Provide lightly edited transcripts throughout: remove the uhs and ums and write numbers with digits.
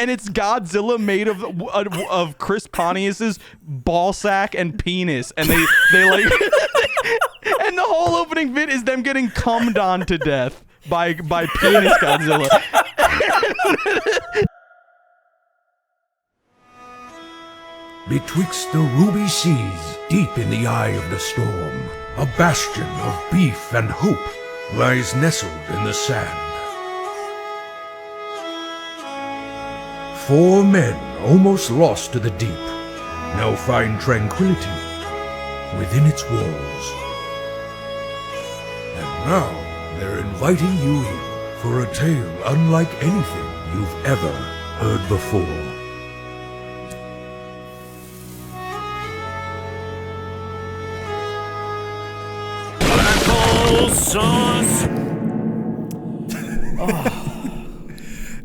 and it's Godzilla made of Chris Pontius's ball sack and penis, and they like, and the whole opening bit is them getting cummed on to death by penis Godzilla. Betwixt the ruby seas, deep in the eye of the storm, a bastion of beef and hope lies nestled in the sand. 4 men almost lost to the deep now find tranquility within its walls. And now they're inviting you in for a tale unlike anything you've ever heard before. Sauce.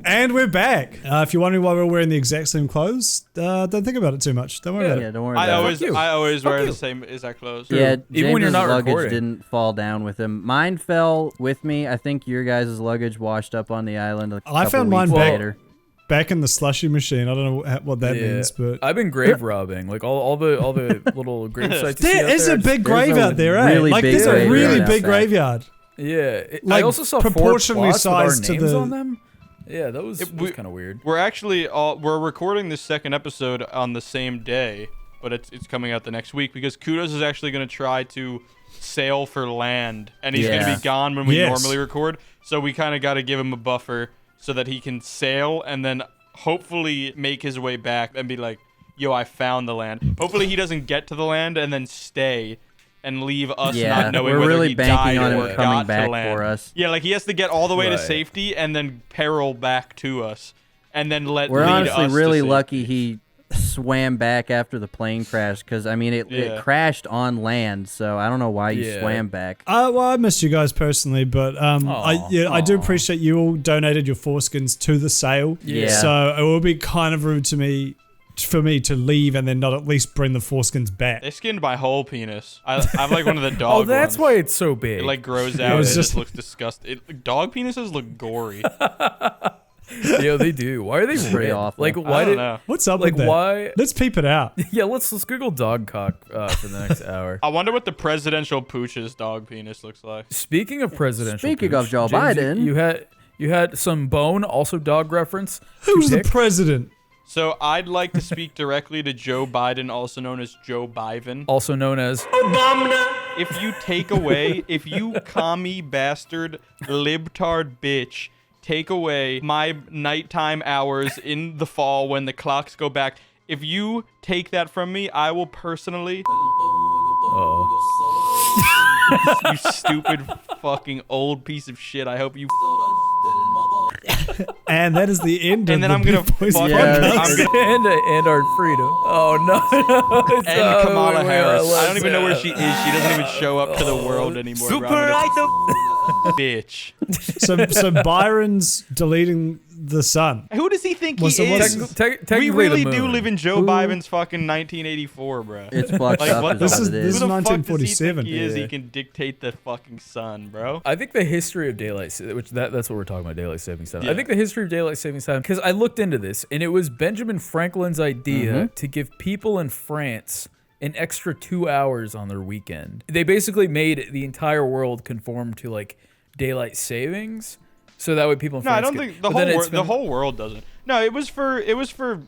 And we're back. If you're wondering why we're wearing the exact same clothes, don't think about it too much. Don't worry about it. Don't worry about it. I always wear the same exact clothes. Yeah, even when you're not luggage recording. didn't fall down with him. Mine fell with me. I think your guys' luggage washed up on the island a couple I found mine weeks back, later. back in the slushy machine. I don't know what that means, but I've been grave robbing, like all the little grave sites. You see there out is there, a big There's grave a out there, eh? really Like big there's a graveyard really out big back. graveyard. Yeah, Like, I also saw 4 proportionally plots with our sized to names the- on them. Yeah, that was kind of weird. We're actually we're recording this second episode on the same day, but it's coming out the next week because Kudos is actually going to try to sail for land, and he's going to be gone when we normally record. So we kind of got to give him a buffer so that he can sail and then hopefully make his way back and be like, "Yo, I found the land." Hopefully he doesn't get to the land and then stay and leave us not knowing we're whether really he banking died on him or coming got back to land. for us. Yeah, like he has to get all the way to Right. safety and then peril back to us, and then We're lead honestly us really to lucky safety. he swam back after the plane crashed because, I mean, it crashed on land, so I don't know why you swam back. Well, I missed you guys personally, but I do appreciate you all donated your foreskins to the sale. Yeah. So it will be kind of rude for me to leave and then not at least bring the foreskins back. They skinned my whole penis. I'm like one of the dog Oh, that's ones. why it's so big. It like grows out and was it just- just looks disgusting. Dog penises look gory. Yeah, they do. Why are they pretty red? awful. Like, I why don't did? know. What's up Like, with that? why? Let's peep it out. Yeah, let's Google dog cock for the next hour. I wonder what the presidential pooch's dog penis looks like. Speaking of presidential, Speaking of pooch, Joe James, Biden. you had some bone, also dog reference. Who's the pick? president? So I'd like to speak directly to Joe Biden, also known as Joe Biden. Also known as If you take away, if you commie bastard libtard bitch, take away my nighttime hours in the fall when the clocks go back. If you take that from me, I will personally. You stupid fucking old piece of shit. I hope you. And that is the end And of then the I'm gonna BeefBoys fuck- Yeah. I'm gonna and our freedom. Oh no! It's, and Kamala Harris. I don't even know where she she is. She doesn't even show up to the world anymore. Super bitch. So Byron's deleting the sun. Who does he think What's he the- what's- is? Technically, We really the do moon. live in Joe Biden's fucking 1984, bro. It's fucked Like, up what as the- This it is is. Who the fuck does he 1947. think he is? Yeah. He can dictate the fucking sun, bro. I think the history of daylight, which that's what we're talking about, daylight savings time. Yeah. I think the history of daylight savings time, because I looked into this, and it was Benjamin Franklin's idea to give people in France an extra 2 hours on their weekend. They basically made the entire world conform to like daylight savings, so that way people in No, I France don't could- think the but then whole it's the been- whole world doesn't. No, it was for.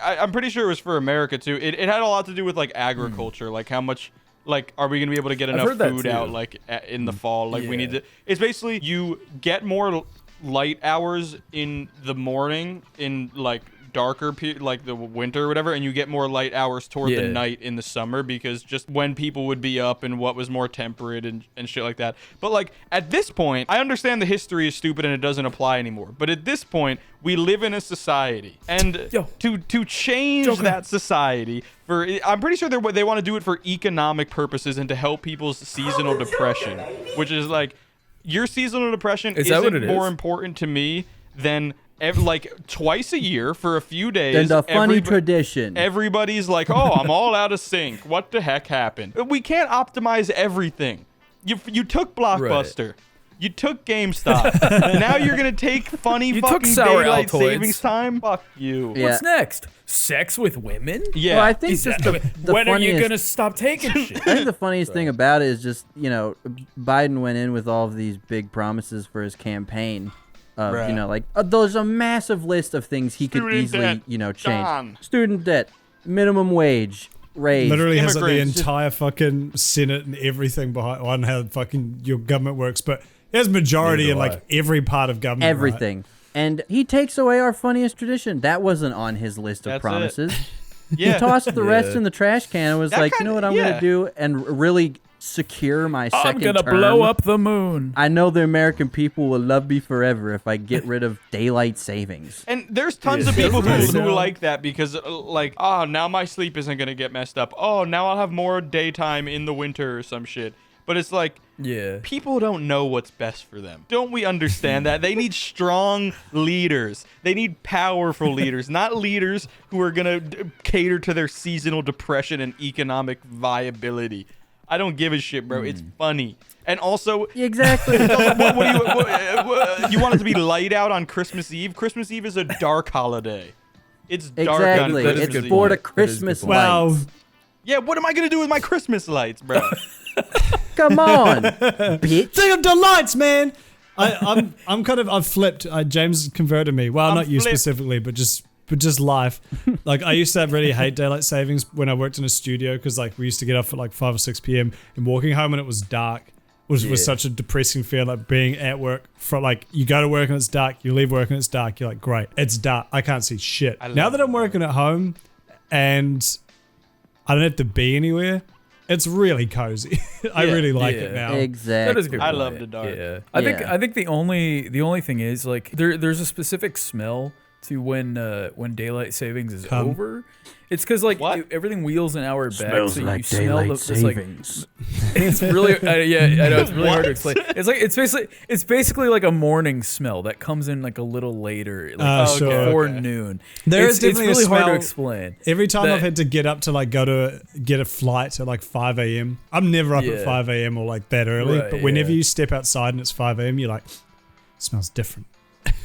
I'm pretty sure it was for America too. It had a lot to do with like agriculture, like how much. Like, are we gonna be able to get enough heard that food too. out like in the fall? Like, we need Yeah. to. It's basically you get more light hours in the morning in like darker like the winter or whatever, and you get more light hours toward the Yeah. night in the summer because just when people would be up and what was more temperate and shit like that. But like at this point, I understand the history is stupid and it doesn't apply anymore. But at this point, we live in a society, and to change that society for, I'm pretty sure they want to do it for economic purposes and to help people's seasonal depression, which is like your seasonal depression Is that what isn't it more is? important to me than like twice a year for a few days. And a funny tradition. Everybody's like, oh, I'm all out of sync. What the heck happened? We can't optimize everything. You took Blockbuster. You took GameStop. Now you're gonna take funny fucking Sour daylight Altoids. savings time. Fuck you. Yeah. What's next? Sex with women? Yeah. Well, I think just the When funniest, are you gonna stop taking shit? I think the funniest thing about it is just, Biden went in with all of these big promises for his campaign. Right. There's a massive list of things he could Student easily, debt. change. Gone. Student debt, minimum wage, raise. Literally has like the Immigrants. entire fucking Senate and everything behind on how fucking your government works, but he has majority in like every part of government. right? everything. And he takes away our funniest tradition. That wasn't on his list of That's promises. Yeah. He tossed the rest Yeah. in the trash can and was That like, you kinda- know what I'm yeah. gonna do and really secure my I'm second gonna term. blow up the moon. I know the American people will love me forever if I get rid of daylight savings. And there's tons of people who like that because, now my sleep isn't going to get messed up. Oh, now I'll have more daytime in the winter or some shit. But it's like, Yeah. people don't know what's best for them. Don't we understand that? They need strong leaders. They need powerful leaders, not leaders who are going to cater to their seasonal depression and economic viability. I don't give a shit, bro. It's funny. And also, Exactly. you want it to be light out on Christmas Eve? Christmas Eve is a dark holiday. It's dark Exactly. on That is Christmas good Eve. for the point. That is Christmas good point. Wow. lights. Yeah, what am I gonna do with my Christmas lights, bro? Come on, bitch. Thing of delights, man. I've flipped. James converted me. Well, I'm not you flipped. specifically, but just life. Like I used to really hate daylight savings when I worked in a studio because like we used to get up at like 5 or 6 p.m. and walking home when it was dark was such a depressing feel. Like being at work from like you go to work and it's dark, you leave work and it's dark. You're like, great, it's dark. I can't see shit. Now love that I'm working at home and I don't have to be anywhere, it's really cozy. I Yeah. really like Yeah. it now. Exactly. That is a good. I point. love the dark. Yeah. Yeah. I think the only thing is like there's a specific smell to when daylight savings is Come. over. It's because like What? everything wheels an hour back, Smells so like you smell daylight it's like savings. it's really I know it's really hard to What? explain. It's basically like a morning smell that comes in like a little later, like Sure. before Okay. noon. There it's, is definitely a it's really hard to smell- explain. Every time That- I've had to get up to like go to get a flight at like 5 a.m. I'm never up at Yeah. 5 a.m. or like that early. Right, but whenever yeah. you step outside and it's 5 a.m., you're like, it smells different.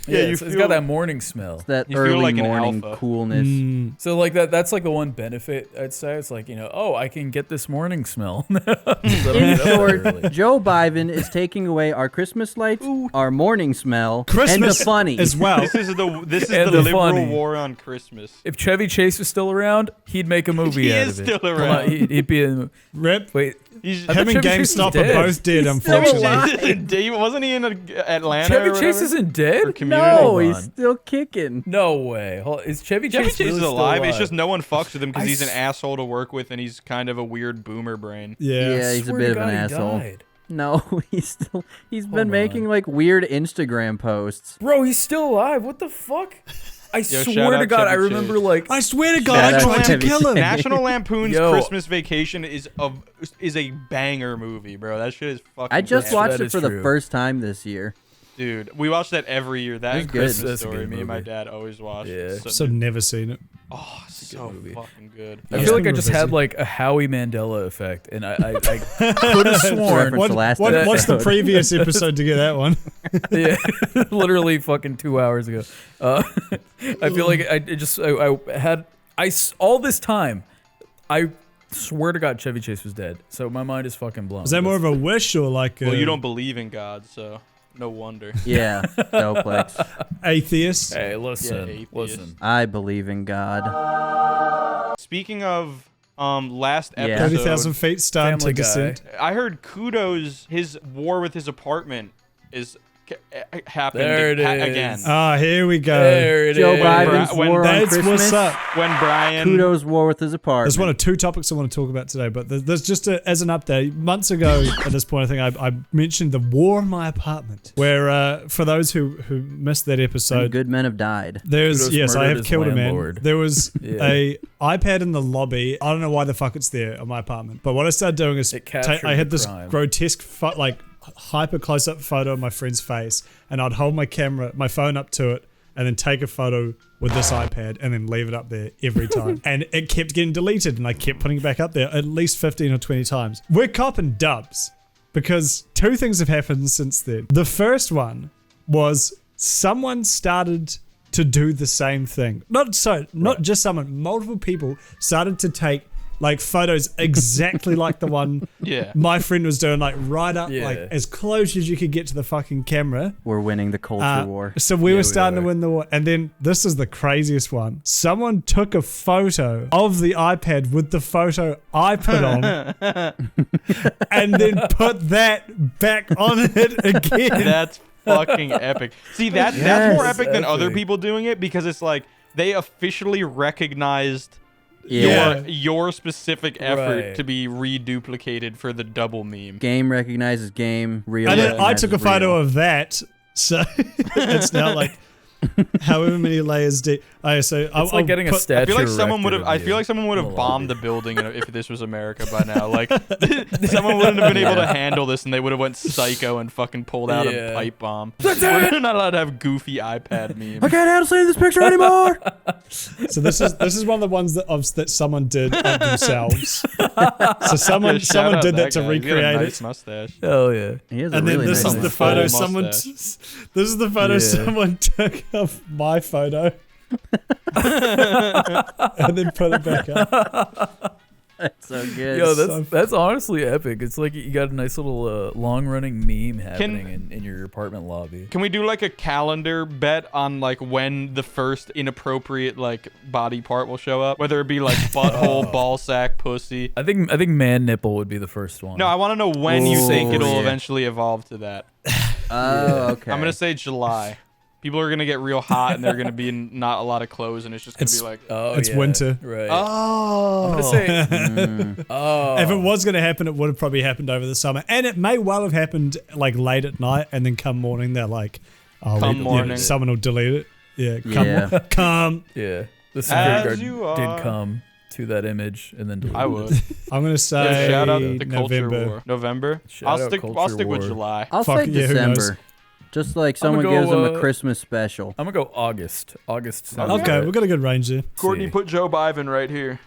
Yeah, you it's feel- got that morning smell. That You feel early like an morning alpha. coolness. So like that's like the one benefit I'd say. It's like, I can get this morning smell. In short, Joe Biden is taking away our Christmas lights, our morning smell, Christmas and the funny. as well. This is the And the liberal funny. war on Christmas. If Chevy Chase was still around, he'd make a movie He out is of it. still around. He'd be in. Rip. Wait, He's I Him thought and Chevy Chase was GameStop are dead. both dead, still unfortunately. alive. Wasn't he in Atlanta? Chevy or Chase whatever? isn't dead. Or Community? no, Hold he's on. still kicking. No way. Is Chevy Chevy Chase Chase really is still alive. alive? It's just no one fucks with him because I he's an s- asshole to work with, and he's kind of a weird boomer brain. Yeah. Yeah, he's a Swear bit to of an God, he asshole. died. No, he's been Hold making on. like weird Instagram posts. Bro, he's still alive. What the fuck? I shout swear out to God, Chevy I remember Chase. like I swear to God, Shout I out tried to Chevy kill him. Chase. National Lampoon's Yo. Christmas Vacation is a banger movie, bro. That shit is fucking. I just bad. watched that it is for the true. first time this year. Dude, we watch that every year. That and good. Christmas That's a Story. good Me and my movie. dad always watch. Yeah. So never seen it. Oh, so movie. fucking good. I Yeah. feel like I We're just had busy. like a Howie Mandela effect, and I could have sworn. Reference to last What's the episode. previous episode to get that one? Yeah, literally fucking 2 hours ago. I feel like I had all this time. I swear to God, Chevy Chase was dead. So my mind is fucking blown. Is that more of a wish or like Well, you don't believe in God, so no wonder. Yeah, Doplex. atheist? Hey, listen, Yeah, atheist. listen. I believe in God. Speaking of last Yeah. episode, 30,000 feet starting Family to Guy. descend. I heard Kudos, his war with his apartment is happened There it is. again. Ah, here we go. There it is. Joe When Biden's when war on That's Christmas. what's up. When Brian Kudos war with his apartment. There's one of two topics I want to talk about today, but there's just as an update. Months ago, at this point, I think I mentioned the war in my apartment, where for those who missed that Some episode, good men have died. there's Kudos yes, I murdered have his killed a man. landlord. There was Yeah. a iPad in the lobby. I don't know why the fuck it's there on my apartment, but what I started doing is It captured I had the this crime. grotesque hyper close up photo of my friend's face, and I'd hold my phone up to it, and then take a photo with this iPad and then leave it up there every time. And it kept getting deleted, and I kept putting it back up there at least 15 or 20 times. We're copping dubs. because two things have happened since then. The first one was someone started to do the same thing. Not just someone, multiple people started to take like photos exactly like the one my friend was doing, like right up, like as close as you could get to the fucking camera. We're winning the culture war. So we were starting to win the war. And then this is the craziest one. Someone took a photo of the iPad with the photo I put on and then put that back on it again. That's fucking epic. See, that's more epic than other people doing it, because it's like they officially recognized your specific effort to be reduplicated for the double meme. Game recognizes game, real. And then I took a photo of that, so it's now like however many layers deep. It's like getting a statue. I feel like someone would have bombed the building if this was America by now. Like someone wouldn't have been able to handle this, and they would have went psycho and fucking pulled out a pipe bomb. We're not allowed to have goofy iPad memes. I can't handle seeing this picture anymore. So this is one of the ones that someone did of themselves. So someone did that to recreate nice mustache. Hell yeah! And then this is the photo someone. This is the photo someone took of my photo. And then put it back up. That's so good. Yo, that's honestly epic. It's like you got a nice little long-running meme happening in your apartment lobby. Can we do like a calendar bet on like when the first inappropriate like body part will show up? Whether it be like butthole, ball sack, pussy. I think man nipple would be the first one. No, I want to know when you think it'll eventually evolve to that. Oh, okay. I'm gonna say July. People are gonna get real hot, and they're gonna be in not a lot of clothes, and it's just gonna be like, it's winter. Right. Oh. I'm gonna say, if it was gonna happen, it would have probably happened over the summer, and it may well have happened like late at night, and then come morning they're like, morning, someone will delete it. Come. Yeah. The security guard did come to that image and then delete I would. I'm gonna say shout out the November. culture war. November. I'll stick with July. I'll say December. Just like someone gives them a Christmas special. I'm gonna go August. August. Okay, we've got a good range there. Courtney, put Joe Biden right here.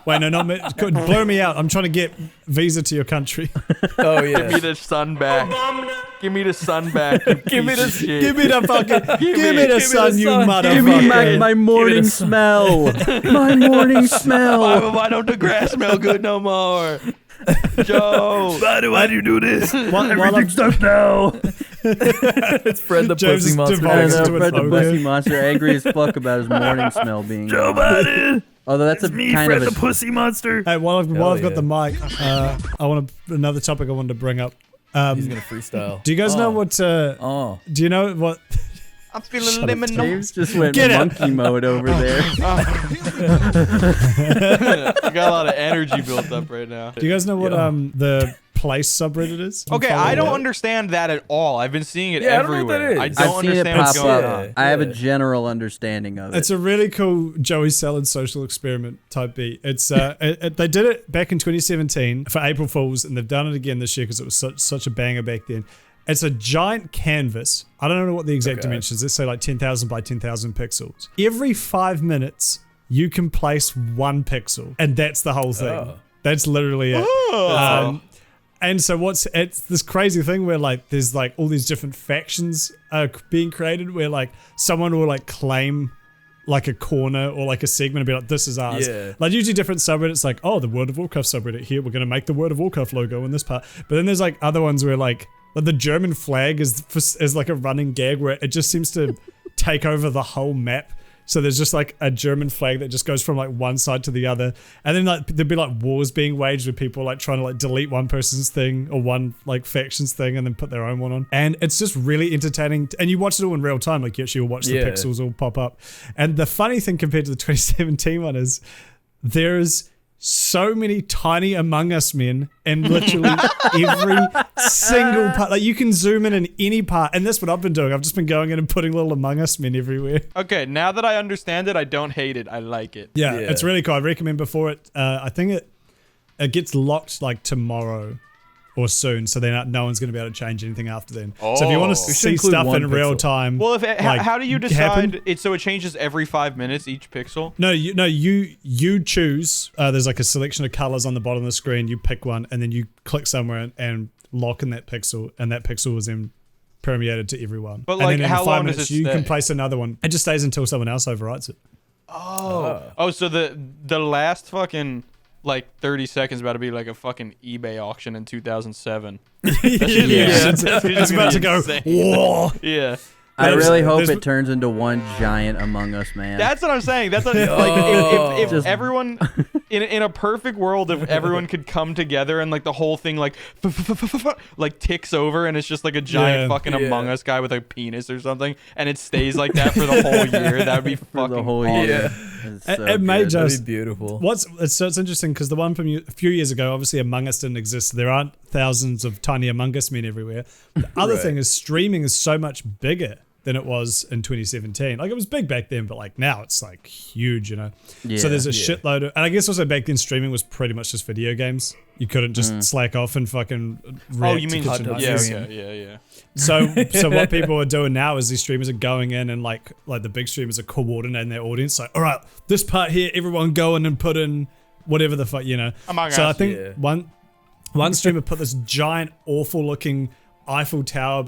Wait, no, not me. Blur me out. I'm trying to get visa to your country. Oh yeah. Give me the sun back. Give me the sun back. Give me the fucking. Give me the sun, you motherfucker. Give me my morning smell. My morning smell. Why don't the grass smell good no more? Joe, why do you do this? Everything stuff now. It's Fred the James Pussy Monster. Fred the Pussy Monster, angry as fuck about his morning smell being. Joe Biden. Although that's Fred the Pussy Monster. Hey, while I've got the mic, I want another topic I wanted to bring up. He's gonna freestyle. Do you guys know what? Do you know what? I'm feeling liminal. James just went monkey mode over there. I got a lot of energy built up right now. Do you guys know what the place subreddit is? Okay, I don't understand that at all. I've been seeing it everywhere. I don't understand what's going on. I have a general understanding of it. It's a really cool Joey Salad social experiment type beat. It's they did it back in 2017 for April Fools, and they've done it again this year because it was such a banger back then. It's a giant canvas. I don't know what the exact dimensions. Let's say like 10,000 by 10,000 pixels. Every 5 minutes, you can place 1 pixel, and that's the whole thing. That's literally it. And so it's this crazy thing where like there's like all these different factions being created where like someone will like claim like a corner or like a segment and be like, this is ours. Yeah. Like usually different subreddits like, oh, the World of Warcraft subreddit here, we're going to make the World of Warcraft logo in this part. But then there's like other ones where like the German flag is like a running gag where it just seems to take over the whole map. So there's just like a German flag that just goes from like one side to the other. And then like there'd be like wars being waged with people like trying to like delete one person's thing or one like faction's thing and then put their own one on. And it's just really entertaining. And you watch it all in real time. Like you actually will watch the pixels all pop up. And the funny thing compared to the 2017 one is there's so many tiny Among Us men in literally every single part. Like you can zoom in any part, and that's what I've been doing. I've just been going in and putting little Among Us men everywhere. Okay, now that I understand it, I don't hate it. I like it. Yeah, it's really cool. I recommend before it. I think it gets locked like tomorrow. or soon, so then no one's going to be able to change anything after then. So if you want to see stuff in real time, well, how do you decide happen? so it changes every 5 minutes each pixel? No, you choose. There's like a selection of colors on the bottom of the screen. You pick one, and then you click somewhere and lock in that pixel, and that pixel is then permeated to everyone. But and like, then in how 5 long minutes, does it you stay? can place another one. It just stays until someone else overwrites it. Oh, so the last fucking like 30 seconds about to be like a fucking eBay auction in 2007. It's about to go. Whoa. Yeah. I really hope it turns into one giant Among Us, man. That's what I'm saying. That's what, like if everyone in a perfect world, if everyone could come together and like the whole thing like ticks over and it's just like a giant fucking Among Us guy with a penis or something, and it stays like that for the whole year, that would be fucking the whole awesome. year. It may just That'd be beautiful. It's interesting because the one from a few years ago, obviously Among Us didn't exist. So there aren't thousands of tiny Among Us men everywhere. The other thing is streaming is so much bigger than it was in 2017. Like, it was big back then, but like now it's like huge, you know? Yeah, so there's a shitload of, and I guess also back then streaming was pretty much just video games. You couldn't just slack off and fucking react you mean to kitchen yeah. So what people are doing now is these streamers are going in and like the big streamers are coordinating their audience. Like, all right, this part here, everyone go in and put in whatever the fuck, you know? Among so Us. I think one streamer put this giant, awful looking Eiffel Tower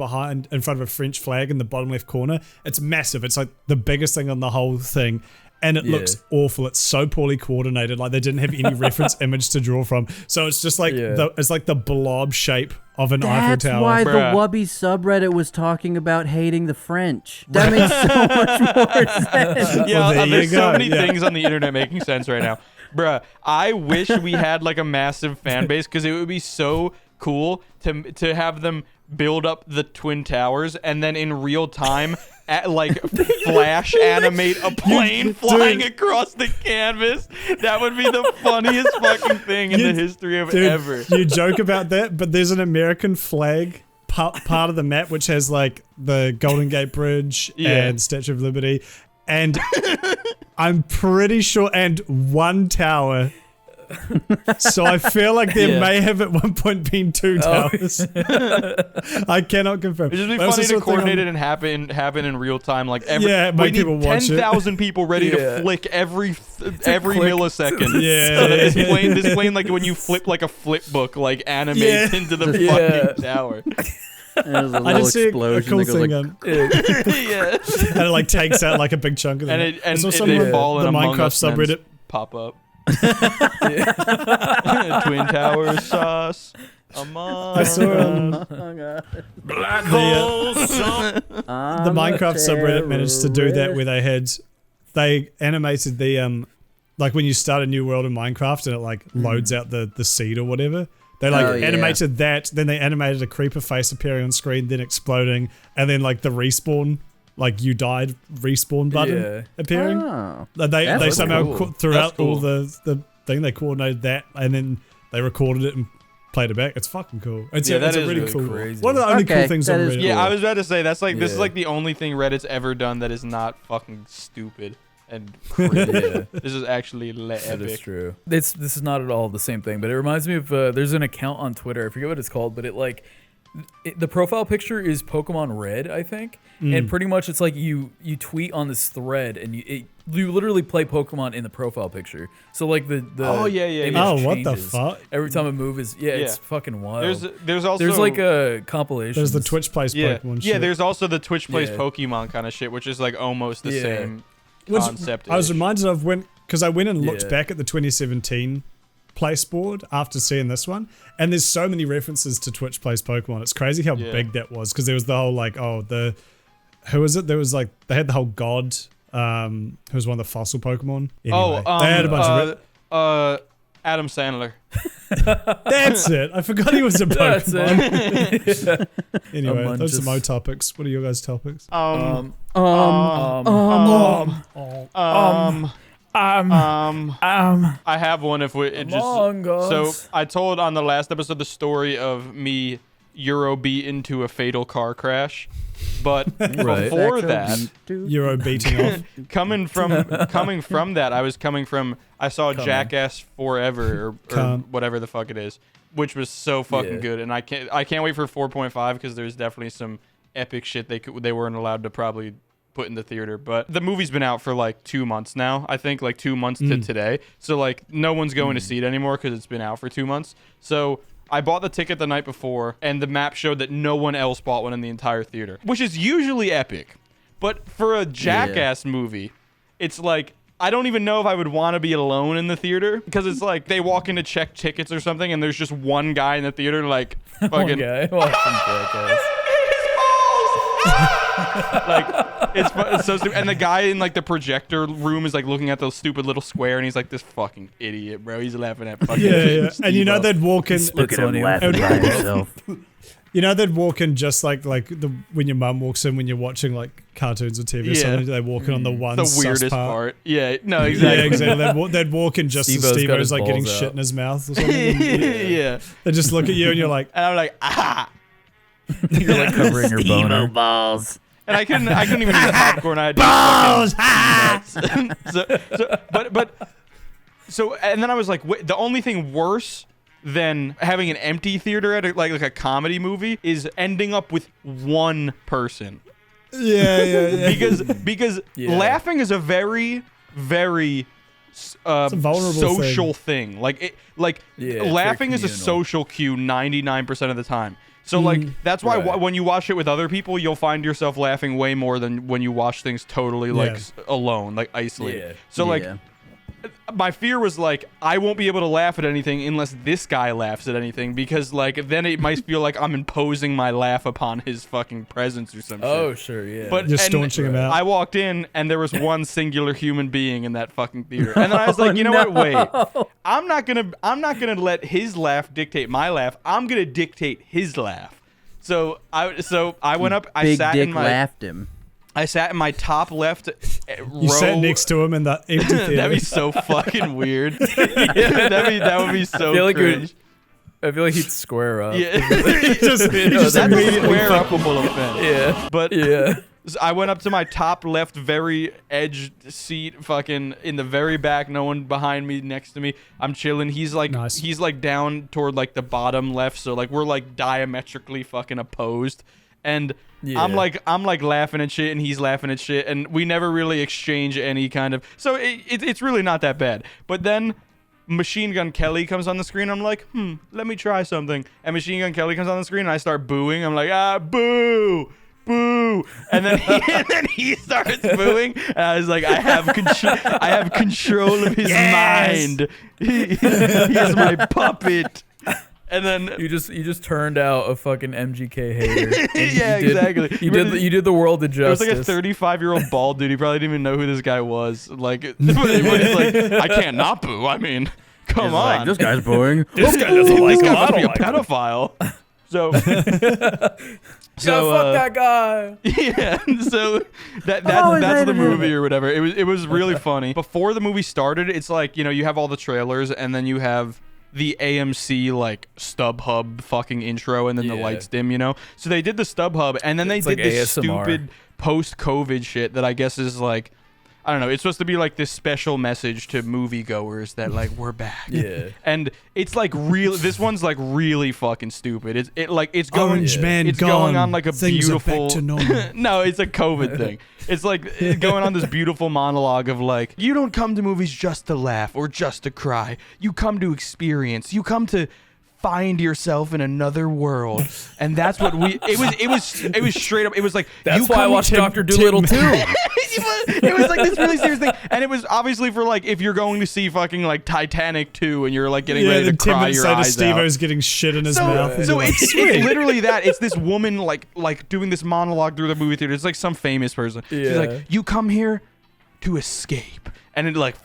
in front of a French flag in the bottom left corner. It's massive. It's like the biggest thing on the whole thing. And it looks awful. It's so poorly coordinated. Like, they didn't have any reference image to draw from. So it's just like it's like the blob shape of an Eiffel Tower. That's why the Wubby subreddit was talking about hating the French. That makes so much more sense. Yeah, Well, there's so many things on the internet making sense right now. Bruh, I wish we had like a massive fan base, because it would be so cool to have them build up the Twin Towers and then in real time flash animate a plane flying across the canvas. That would be the funniest fucking thing in the history of ever. You joke about that, but there's an American flag part of the map which has like the Golden Gate Bridge and Statue of Liberty, and I'm pretty sure, and one tower. So I feel like there may have at one point been two towers. I cannot confirm. It'd just be funny to coordinate it and happen in real time. Like we make people need watch 10,000 people ready to flick every millisecond. Yeah. So that this plane, like when you flip like a flip book, like animates into the fucking tower. There's a little explosion cool that goes thing. like, And it like takes out like a big chunk of it. And they fall in the Among Minecraft Us subreddit pop up. Twin Towers sauce. Among I saw Black hole the Minecraft subreddit managed to do that, where they animated the like when you start a new world in Minecraft and it like loads out the seed or whatever. They animated that, then they animated a creeper face appearing on screen, then exploding, and then like the respawn, like you died respawn button appearing. Oh, they somehow cool. throughout all the thing, they coordinated that, and then they recorded it and played it back. It's fucking cool. It's a really cool. crazy. One of the only cool things on Reddit. Yeah, I was about to say this is like the only thing Reddit's ever done that is not fucking stupid and crazy. This is actually epic. That is true. This is not at all the same thing, but it reminds me of there's an account on Twitter. I forget what it's called, but the profile picture is Pokemon Red, I think, and pretty much it's like you tweet on this thread and you literally play Pokemon in the profile picture. So like the image what the changes fuck? every time a move is it's fucking wild. There's also like a compilation. There's the Twitch plays Pokemon shit. Yeah, there's also the Twitch plays Pokemon kind of shit, which is like almost the same concept. I was reminded of because I went and looked back at the 2017 place board after seeing this one, and there's so many references to Twitch plays Pokemon. It's crazy how big that was, because there was the whole like who was it? There was like they had the whole god who was one of the fossil Pokemon. Anyway, they had a bunch of Adam Sandler. That's it. I forgot he was a Pokemon. Anyway, those are my topics. What are your guys' topics? I have one. So I told on the last episode the story of me Eurobeat into a fatal car crash. But Right. before that, Euro beating off. coming from that, I saw Jackass Forever or whatever the fuck it is, which was so fucking good, and I can't wait for 4.5 because there's definitely some epic shit they weren't allowed to probably put in the theater. But the movie's been out for like 2 months now. I think like 2 months to today. So like no one's going to see it anymore because it's been out for 2 months. So I bought the ticket the night before, and the map showed that no one else bought one in the entire theater, which is usually epic. But for a Jackass movie, it's like, I don't even know if I would want to be alone in the theater, because it's like they walk in to check tickets or something, and there's just one guy in the theater like fucking... One guy watching Jackass. Like it's so stupid, and the guy in like the projector room is like looking at those stupid little square, and he's like, this fucking idiot, bro. He's laughing at fucking And you know they'd walk in. Look at him laughing by himself. You know they'd walk in just like when your mum walks in when you're watching like cartoons or TV or something. They walk in on the one the weirdest part. Yeah, no, exactly. Yeah, exactly. They'd walk in just as Steve-O's like getting shit in his mouth or something. Yeah. They just look at you and you're like, and I'm like, ah. You're like covering your boner. balls. And I couldn't even eat the popcorn. I had to So and then I was like, wait, the only thing worse than having an empty theater at like a comedy movie is ending up with one person. yeah. Because laughing is a very, very vulnerable social thing. Laughing is a communal. social cue 99% of the time. So that's why when you watch it with other people, you'll find yourself laughing way more than when you watch things totally alone, like isolated. Yeah. So my fear was like, I won't be able to laugh at anything unless this guy laughs at anything, because like then it might feel like I'm imposing my laugh upon his fucking presence or something. Oh, sure, yeah. But You're staunching him out. I walked in and there was one singular human being in that fucking theater, and then I was like, you know what? Wait, I'm not gonna let his laugh dictate my laugh. I'm gonna dictate his laugh. So I went up. Big Dick laughed him. I sat in my top left row. You sat next to him in the empty theater. That'd be so fucking weird. that would be so cringe. I feel like he'd square up. Yeah. just That's a square upable offense. Yeah. But Yeah. I went up to my top left, very edge seat, fucking in the very back. No one behind me, next to me. I'm chilling. He's like, Nice. he's like down toward like the bottom left. So like we're like diametrically fucking opposed. And I'm like laughing at shit, and he's laughing at shit, and we never really exchange any kind of. So it's really not that bad. But then Machine Gun Kelly comes on the screen. I'm like, let me try something. And Machine Gun Kelly comes on the screen, and I start booing. I'm like, boo. Boo! And then he starts booing, and I was like, I have control of his mind. He is my puppet. And then you just turned out a fucking MGK hater. Yeah, exactly. You did the world a There was justice. like a 35-year-old bald dude. He probably didn't even know who this guy was. Like, he's like, I can't not boo. I mean, come on. Like, this guy's booing. This guy doesn't like This guy him. must I be a don't like him. pedophile. So, Fuck that guy. yeah. So that's the movie or whatever. It was really funny. Before the movie started, it's like, you have all the trailers, and then you have the AMC like StubHub fucking intro, and then the lights dim, So they did the StubHub, and then they did this stupid post-COVID shit that I guess is like, I don't know. It's supposed to be like this special message to moviegoers that like we're back. Yeah. And it's like real. This one's like really fucking stupid. It's going. Orange Man it's gone. going on like a Things are beautiful. back to normal. No, it's a COVID thing. It's like going on this beautiful monologue of like, you don't come to movies just to laugh or just to cry. You come to experience. You come to find yourself in another world, and that's what it was straight up. It was like, That's why I watched Dr. Dolittle too. It was like this really serious thing, and it was obviously for like if you're going to see fucking like Titanic 2 and you're like getting ready to and 10 cry minutes your later, eyes Steve-O's out. getting shit in his mouth. So it's literally that. It's this woman like doing this monologue through the movie theater. It's like some famous person. She's Yeah. like, you come here to escape, and it like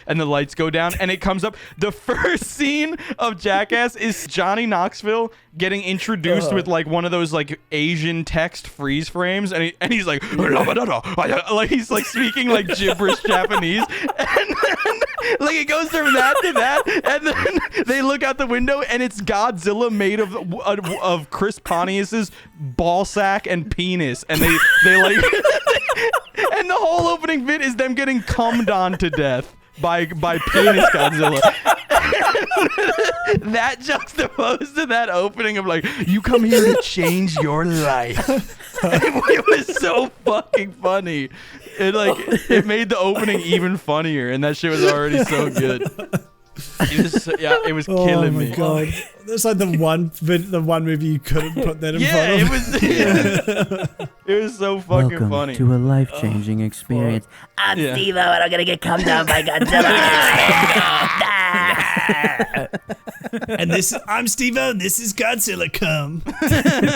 and the lights go down, and it comes up. The first scene of Jackass is Johnny Knoxville getting introduced with like one of those like Asian text freeze frames, and he's like, like he's like speaking like gibberish Japanese, and Like it goes from that to that, and then they look out the window, and it's Godzilla made of Chris Pontius's ball sack and penis, and they like, and the whole opening bit is them getting cummed on to death by penis Godzilla. That juxtaposed to that opening of like, you come here to change your life. It was so fucking funny. It made the opening even funnier, and that shit was already so good. It was killing me. Oh my god, that's like the one movie you couldn't put that in front of. It was so fucking Welcome funny. to a life-changing experience. I'm Steve-O, and I'm gonna get come down by Godzilla. And I'm Steve-O, and this is Godzilla come.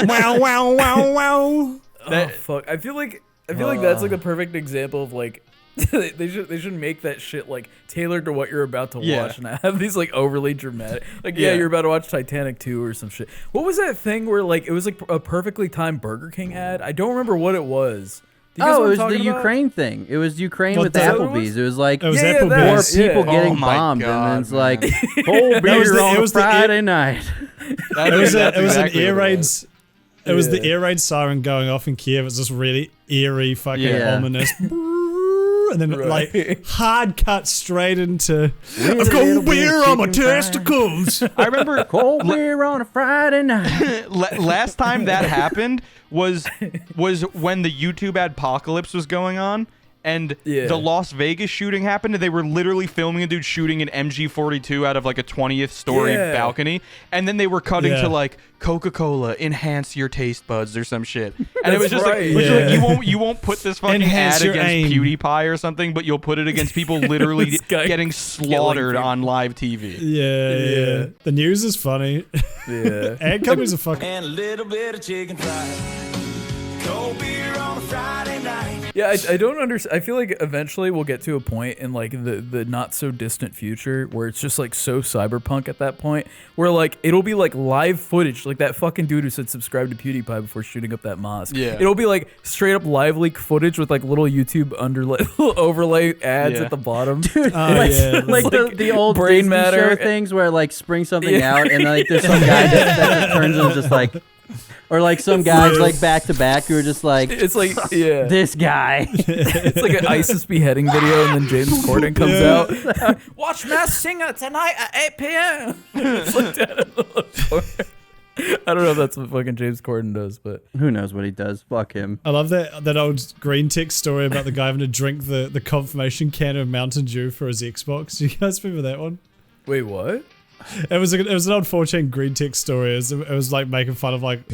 Wow, wow, wow, wow. Oh fuck! I feel like that's like the perfect example of like they should make that shit like tailored to what you're about to watch and have these like overly dramatic like you're about to watch Titanic 2 or some shit. What was that thing where like it was like a perfectly timed Burger King ad? I don't remember what it was. It was the Ukraine thing. It was Ukraine with the Applebee's. It was like it was more Applebee's. people getting bombed, God, and then it's like whole beer on Friday night. It was an air raid. It was the air raid siren going off in Kiev. It was this really eerie, fucking ominous. And then like hard cut straight into a cold beer on my testicles. I remember cold beer on a Friday night. Last time that happened was when the YouTube adpocalypse was going on, and the Las Vegas shooting happened, and they were literally filming a dude shooting an MG42 out of like a 20th story balcony, and then they were cutting to like Coca-Cola enhance your taste buds or some shit, and it was just like you won't put this fucking Enhance ad your against aim. PewDiePie or something, but you'll put it against people literally getting slaughtered on live TV. Yeah. The news is funny. Yeah. Ad companies are fucking. And a little bit of chicken fried. Cold beer on a Friday night. Yeah, I don't understand. I feel like eventually we'll get to a point in like the not so distant future where it's just like so cyberpunk at that point where like it'll be like live footage, like that fucking dude who said subscribe to PewDiePie before shooting up that mosque. Yeah. It'll be like straight up live leak footage with like little YouTube overlay ads at the bottom. Dude, like the old brain Disney matter show things where like spring something out and like there's some guy that just turns into just like, or like some guys like back to back who are just like, it's like this guy. It's like an ISIS beheading video, and then James Corden comes out. Watch Masked Singer tonight at 8 p.m. It's like that. I don't know if that's what fucking James Corden does, but who knows what he does? Fuck him. I love that old Green Tech story about the guy having to drink the confirmation can of Mountain Dew for his Xbox. You guys remember that one? wait, what? It was an old 4chan Green Tech story. It was like making fun of like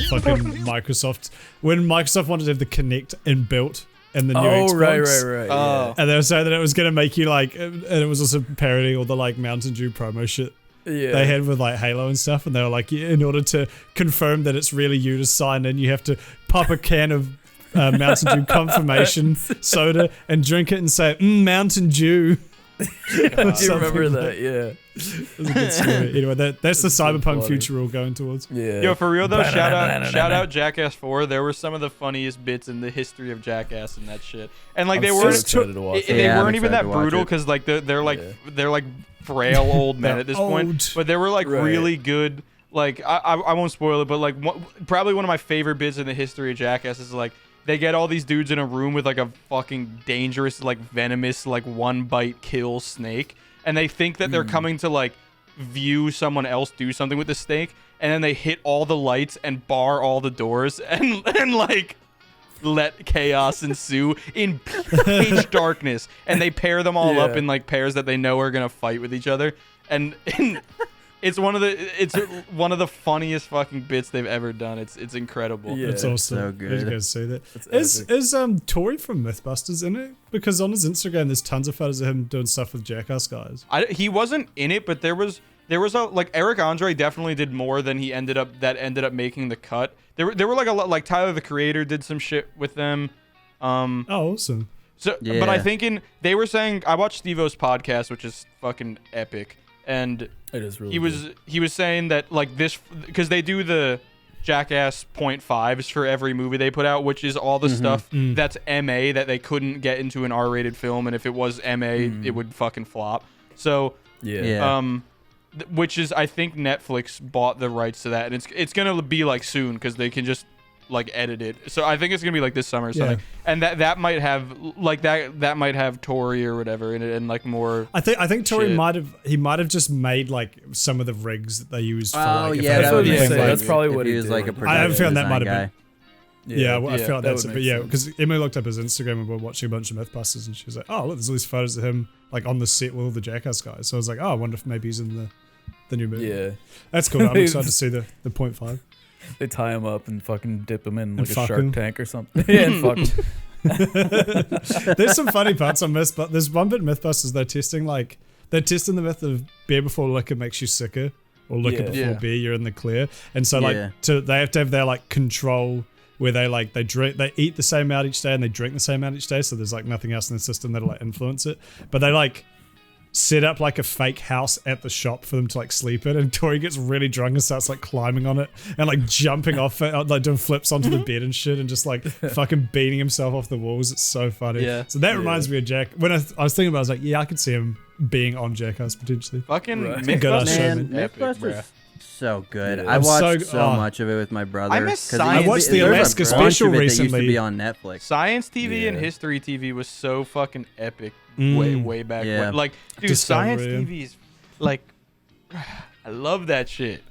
fucking Microsoft when Microsoft wanted to have the Kinect inbuilt in the new Xbox. Right. Oh. Yeah. And they were saying that it was gonna make you like, and it was also parodying all the like Mountain Dew promo shit they had with like Halo and stuff. And they were like, in order to confirm that it's really you to sign in, you have to pop a can of Mountain Dew confirmation soda and drink it and say, Mountain Dew. I do remember that, yeah. It was a good story. Anyway, that's the cyberpunk future we're going towards. Yeah. Yo, for real though, shout out Jackass 4. There were some of the funniest bits in the history of Jackass and that shit. And like they weren't even that brutal because like they're like frail old men at this point. But they were like really good. Like I won't spoil it, but like probably one of my favorite bits in the history of Jackass is like they get all these dudes in a room with like a fucking dangerous, like venomous, like one bite kill snake. And they think that they're coming to like view someone else do something with the snake. And then they hit all the lights and bar all the doors and like let chaos ensue in pitch darkness. And they pair them all up in like pairs that they know are going to fight with each other. And it's one of the funniest fucking bits they've ever done. It's incredible. Yeah, it's awesome. So good. You guys see that? Is Tori from Mythbusters in it? Because on his Instagram, there's tons of photos of him doing stuff with Jackass guys. He wasn't in it, but there was a like Eric Andre definitely did more than he ended up making the cut. There were like a lot, like Tyler the Creator did some shit with them. Oh, awesome. So, but I think they were saying, I watched Steve-O's podcast, which is fucking epic. And it is really he was saying that like this, because they do the Jackass 0.5s for every movie they put out, which is all the stuff that's MA that they couldn't get into an R-rated film, and if it was MA, it would fucking flop. So, which is, I think Netflix bought the rights to that, and it's gonna be like soon because they can just like edit it. So I think it's gonna be like this summer or something, and that might have like that might have Tori or whatever in it, and like more. I think Tori might have just made like some of the rigs that they used for. Oh like, yeah, that's probably what he he was did. like a I have found that might guy. have been. Yeah, I feel like that's it. But yeah, sense. because Emily looked up his Instagram and we were watching a bunch of Mythbusters, and she was like, "Oh, look, there's all these photos of him like on the set with all the Jackass guys." So I was like, "Oh, I wonder if maybe he's in the new movie." Yeah. That's cool. I'm excited to see the 0.5. They tie him up and fucking dip him in like a fuck shark him. tank or something. Yeah, and fuck him. There's some funny parts on Mythbusters. There's one bit in Mythbusters they're testing the myth of beer before liquor makes you sicker, or liquor before beer you're in the clear. And so they have to have their like control where they eat the same amount each day and they drink the same amount each day. So there's like nothing else in the system that'll like influence it. But they like set up like a fake house at the shop for them to like sleep in, and Tori gets really drunk and starts like climbing on it and like jumping off it, like doing flips onto the bed and shit, and just like fucking beating himself off the walls. It's so funny. Yeah. So that reminds me of Jack. When I was thinking about it, I was like, yeah, I could see him being on Jackass potentially. Fucking Good Mythbusters. Mythbusters. So good. Yeah. I watched so much of it with my brother. I miss 'cause science. I watched the there's a Alaska bunch special of it that recently. used to be on Netflix. Science TV and Yeah. History TV was so fucking epic way back Yeah. when. Like, dude, Discovery. Science TV is like, I love that shit.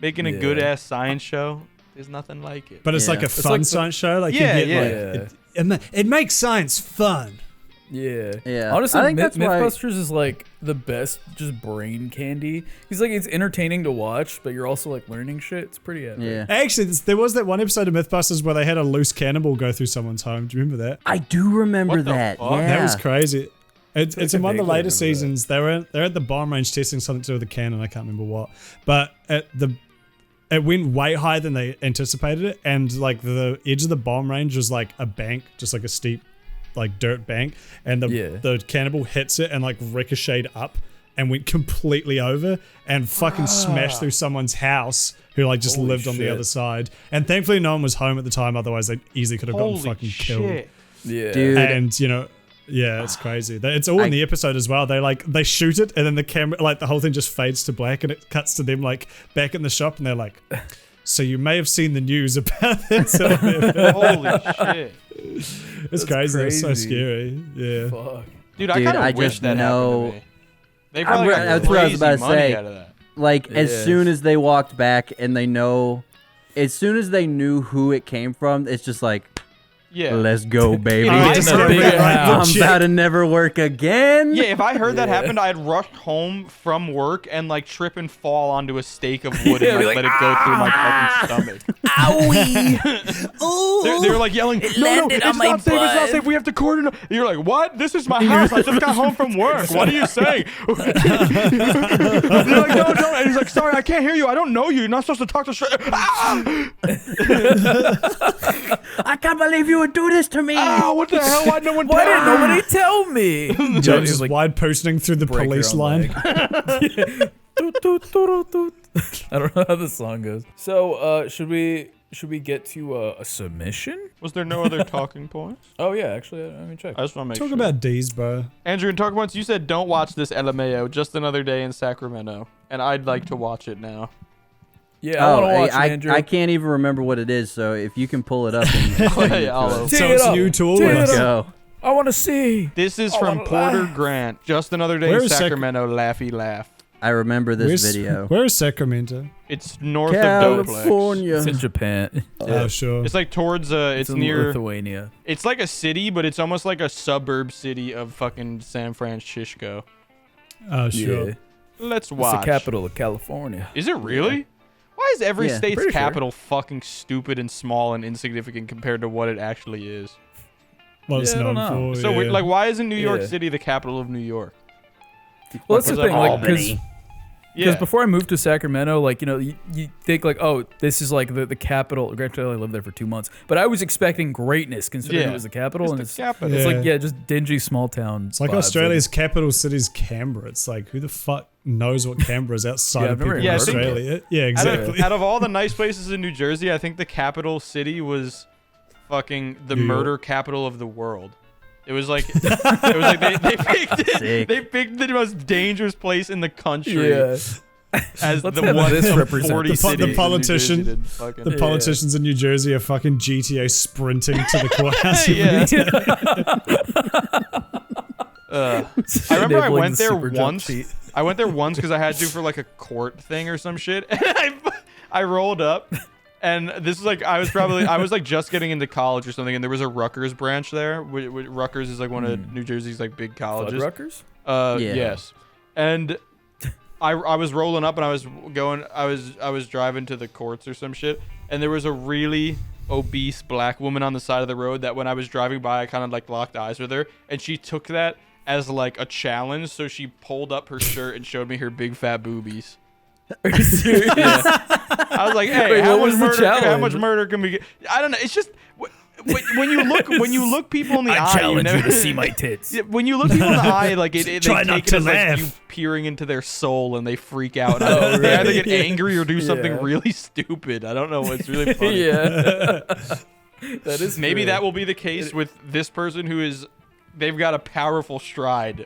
Making a Yeah. good ass science show, there's nothing like it. But it's like a It's fun like the- science show. Like Yeah, you get yeah. like it makes science fun. Yeah. Yeah. Honestly, I think that's why- Mythbusters is like the best just brain candy. He's like, it's entertaining to watch, but you're also like learning shit. It's pretty epic. Yeah. Actually, there was that one episode of Mythbusters where they had a loose cannibal go through someone's home. Do you remember that? I do remember What the that. fuck? Yeah. That was crazy. It's in one of the vaguely later remember seasons. They're at the bomb range testing something to do with the cannon. I can't remember what, but it went way higher than they anticipated it, and like the edge of the bomb range was like a bank, just like a steep, like dirt bank, and the cannibal hits it and like ricocheted up and went completely over and fucking smashed through someone's house who like just Holy lived on the shit. other side. And thankfully no one was home at the time, otherwise they easily could have gotten Holy fucking shit. killed. Yeah. Dude. And you know, yeah, it's crazy. It's all in the episode as well. They shoot it and then the camera, like the whole thing just fades to black and it cuts to them like back in the shop and they're like, so you may have seen the news about this. Holy shit. It's crazy. It's so crazy. scary. Yeah. Fuck. Dude, I Dude, kind I of wish just that know- happened to me. They probably got that's what I was crazy about to money say. out of that. Like as Yeah. soon as they walked back and as soon as they knew who it came from, it's just like, Yeah. let's go, baby. I just heard big that- house. I'm about to never work again. Yeah, if I heard that happened, I'd rush home from work and like trip and fall onto a stake of wood and like, let it go through my fucking stomach. Owie! They're like yelling, no, landed on it's my not safe, it's not butt." safe, we have to cordon. You're like, what? This is my house. I just got home from work. What are you saying? They're like, no, don't. And he's like, sorry, I can't hear you. I don't know you. You're not supposed to talk to straight. Ah! I can't believe you would do this to me. Ah, what the hell? Why no one Why tell didn't me? nobody tell me? Joe's He's just like, wide posting through the break your police own line. leg. Toot, toot, toot, toot. I don't know how the song goes. So, should we get to a submission? Was there no other talking points? Oh yeah, actually, let me check. I just want to make Talk sure. about D's, bro. Andrew, in talking points, you said don't watch this LMAO, just another day in Sacramento, and I'd like to watch it now. Yeah, I want to watch it, Andrew. I can't even remember what it is, so if you can pull it up. And Yeah, I'll open. Tee So it it's up. new to all Tee of it us. up. go. I want to see. This is I from wanna Porter laugh. Grant. Just another day Where in is Sacramento. Laughy laugh. I remember this video. Where is Sacramento? It's north of Doplex. California. It's in Japan. Oh, sure. It's like towards it's in near. Lithuania. It's like a city, but it's almost like a suburb city of fucking San Francisco. Oh, sure. Yeah. Let's It's watch. the capital of California. Is it really? Why is every Yeah. state's Pretty sure. capital fucking stupid and small and insignificant compared to what it actually is? What it's Yeah, I don't known know. for. So yeah. weird. Like, why isn't New York Yeah. City the capital of New York? Well, that's the Was it thing. Like, 'cause- Albany? Because before I moved to Sacramento, like, you know, you think like, oh, this is like the capital. Granted, I only lived there for 2 months, but I was expecting greatness considering it was the capital. It's the and capital. it's like, just dingy small town. It's like Australia's capital city's Canberra. It's like, who the fuck knows what Canberra is outside of people in Australia? Yeah, exactly. Out of all the nice places in New Jersey, I think the capital city was fucking the murder capital of the world. It was like they picked the most dangerous place in the country as the one of 40 cities. The politicians in New Jersey are fucking GTA sprinting to the courthouse. I remember I went there once. I went there once because I had to for like a court thing or some shit. And I rolled up. And this is like I was like just getting into college or something, and there was a Rutgers branch there. Rutgers is like one of New Jersey's like big colleges. Rutgers? Yes. And I was rolling up and I was driving to the courts or some shit, and there was a really obese black woman on the side of the road that when I was driving by I kind of like locked eyes with her, and she took that as like a challenge, so she pulled up her shirt and showed me her big fat boobies. Are you serious? I was like, "Hey, how much murder can we get?" I don't know. It's just when you look people in the eye, challenge you to see my tits. When you look people in the eye, like they try take not it to as laugh. like you peering into their soul, and they freak out. They either get angry or do something really stupid. I don't know. It's really funny. That is maybe true. that will be the case with this person who is. They've got a powerful stride.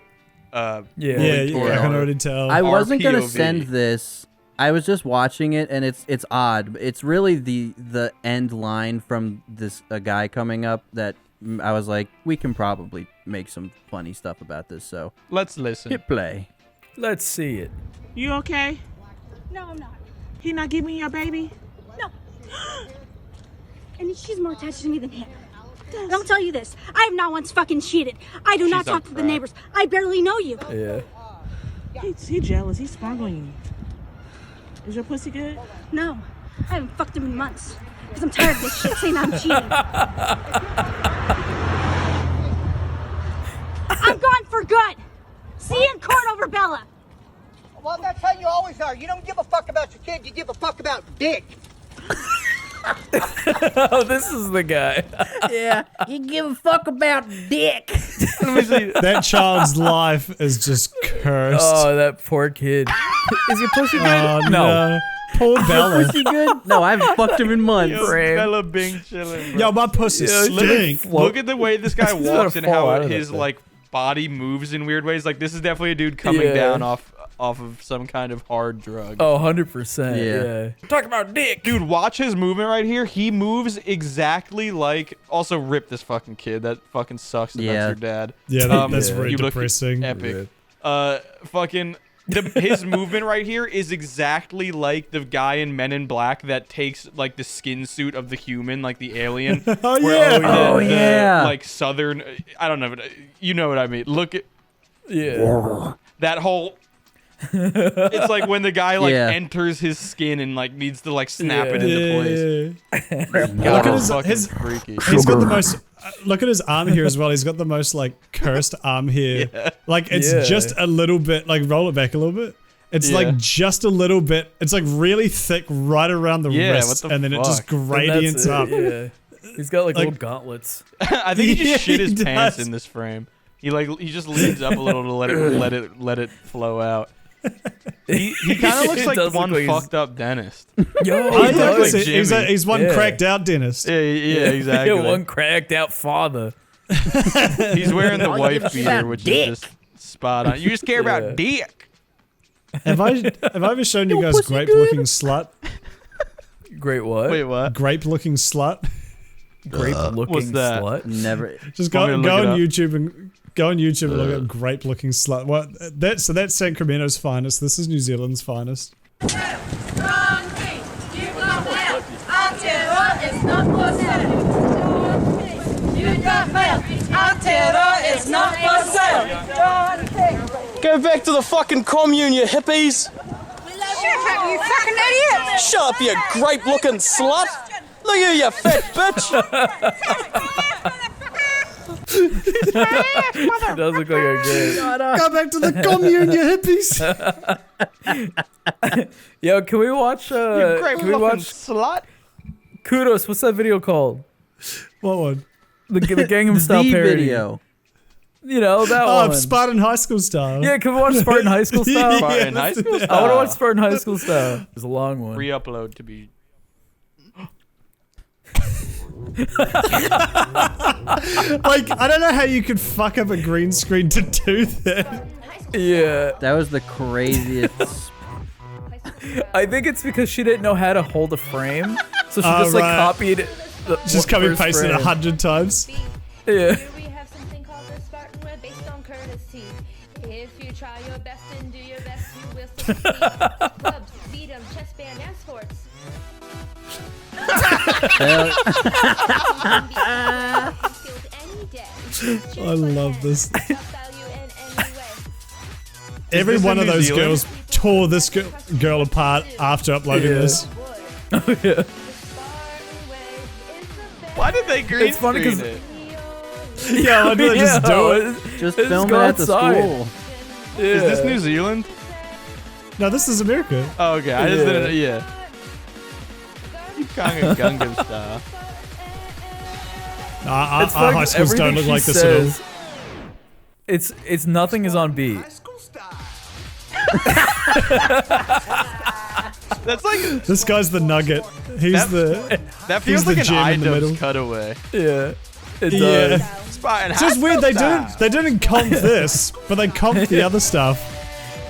I can already tell. I wasn't gonna POV. send this. I was just watching it, and it's odd. It's really the end line from this a guy coming up that I was like, we can probably make some funny stuff about this. So Let's listen. hit play. Let's see it. You okay? No, I'm not. He not giving you your baby? No. And she's more attached to me than him. And I'll tell you this. I have not once fucking cheated. I do not talk to the neighbors. I barely know you. Yeah. He jealous. He's sprung on you. Is your pussy good? No. I haven't fucked him in months. Because I'm tired of this shit saying I'm cheating. I'm gone for good. See you in court over Bella. Well, that's how you always are. You don't give a fuck about your kid. You give a fuck about dick. Oh, this is the guy. Yeah, you give a fuck about dick. That child's life is just cursed. Oh, that poor kid. Is your pussy good? Oh, no. Poor Bella. Pussy good? No, I haven't fucked him in months. Bella Bing chilling. Bro. Yo, my pussy stink. Look at the way this guy walks and fall how out of his that thing. like body moves in weird ways. Like this is definitely a dude coming down off of some kind of hard drug. Oh, 100%. Yeah. Yeah. Talk about dick. Dude, watch his movement right here. He moves exactly like. Also, rip this fucking kid. That fucking sucks. That's your dad. Yeah, that's very you look depressing. Epic. Fucking. His movement right here is exactly like the guy in Men in Black that takes like the skin suit of the human, like the alien. Oh, yeah. The, like southern. I don't know, but you know what I mean. Look at that whole. It's like when the guy like enters his skin and like needs to like snap it into place. Look at his freaky. He's got the most. Look at his arm here as well. He's got the most like cursed arm here. Like it's just a little bit. Like roll it back a little bit. It's like just a little bit. It's like really thick right around the wrist, and then it just gradients up. Yeah. He's got like little gauntlets. I think he just shit his he pants does. in this frame. He just leans up a little to let it flow out. He kind of looks like one fucked up dentist. Yo, he looks like he's one cracked out dentist. Yeah, exactly. One cracked out father. He's wearing the wife beater, which is just spot on. You just care about dick. Have I ever shown you guys grape-looking slut? Great what? Wait, what? Grape-looking slut. Grape-looking What's that? slut. Never. Just go on look it up. YouTube and look at grape-looking slut. What? That's Sacramento's finest. This is New Zealand's finest. Go back to the fucking commune, you hippies. Shut up, you fucking idiot! Shut up, you grape-looking slut. Look at you, fat bitch. It does look like a good. Go back to the commune, you hippies. Yo, can we watch? Can we watch slut? Kudos? What's that video called? What one? The Gangnam Style The parody. video. You know that Oh, one. Spartan High School style. Yeah, can we watch Spartan High School style? Spartan High School style. I want to watch Spartan High School style. It's a long one. Re-upload to be. Like, I don't know how you could fuck up a green screen to do that. Yeah. That was the craziest. I think it's because she didn't know how to hold a frame, so she just like right. copied. Just copy and paste it 100 times. Yeah. Here we have something called the Spartan way based on courtesy. If you try your best and do your best, you will succeed. Clubs, beat 'em, chest band, and sports. I love this. Every one of those girls tore this girl apart after uploading this. Oh yeah. Why did they green It's funny screen 'cause- it? Yeah, why did they just do it? Just Let's film it go at the outside. school. Yeah. Is this New Zealand? No, this is America. Oh, okay. I just Yeah. didn't. Yeah. Keep calling it Gangnam style. Our It's funny high 'cause schools don't everything look she like this at all. says, It's nothing is on beat. That's like This guy's the nugget. He's the. that feels he's the like an gem in the middle. iDubbbz cutaway. Yeah. It Yeah. does. Spartan It's just High weird. School They style. didn't comp this, but they comped the other stuff.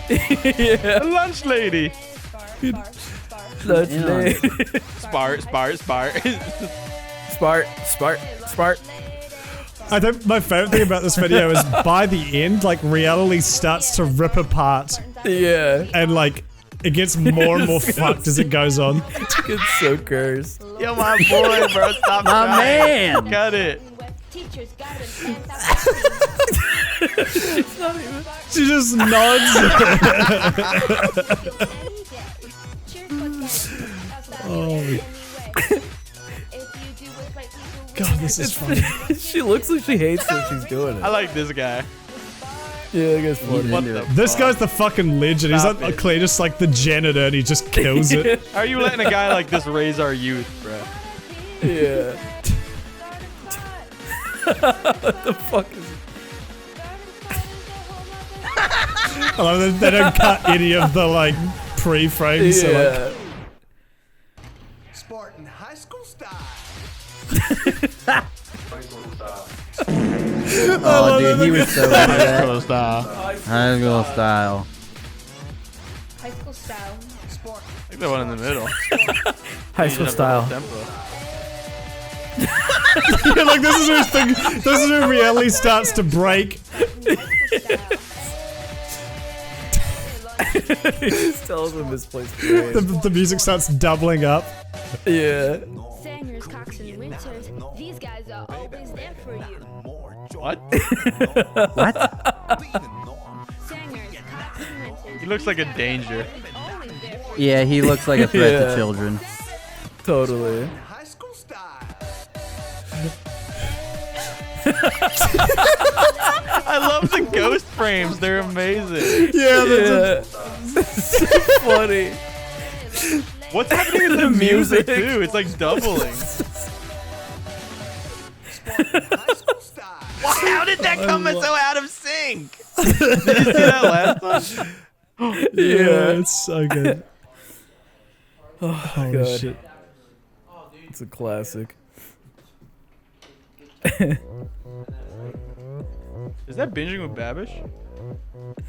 Yeah. The lunch lady. That's Yeah. it. Spart. Spart. I think my favorite thing about this video is by the end, like reality starts to rip apart, Yeah. and like it gets more and more fucked as it goes on. It's so cursed. Yo, my boy, bro. Stop My trying. man. Cut it. Teachers, guidance, She just nods. God, this is funny. She looks like she hates that she's doing I it. like this guy. Yeah, I guess funny. What into the? it. This fuck? guy's the fucking legend. He's Stop not it. clear, just like the janitor, and he just kills it. How are you letting a guy like this raise our youth, bro? Yeah. What the fuck is I love that they don't cut any of the like pre-frames. So, like, Yeah. Spartan High School style. Oh, dude, he was so into that. Close style. High school style. High school style. I think the one in the middle. High school style. Tempo. yeah, like this is where this is where reality starts to break. He just tells him misplaced praise. The music starts doubling up. Yeah. Singers, cocks, and winters. These guys are always there for you. What? What? Singers, cocks, and winters. He looks like a danger. Always there for you. Yeah, he looks like a threat Yeah. to children. Totally. High school style. I love the ghost frames. They're amazing. Yeah, Yeah. So funny. What's happening with the music too? It's like doubling. High school style. How did that come so out of sync? Did you see that last one? yeah, it's so good. Oh, Holy shit. It's a classic. Is that binging with Babish?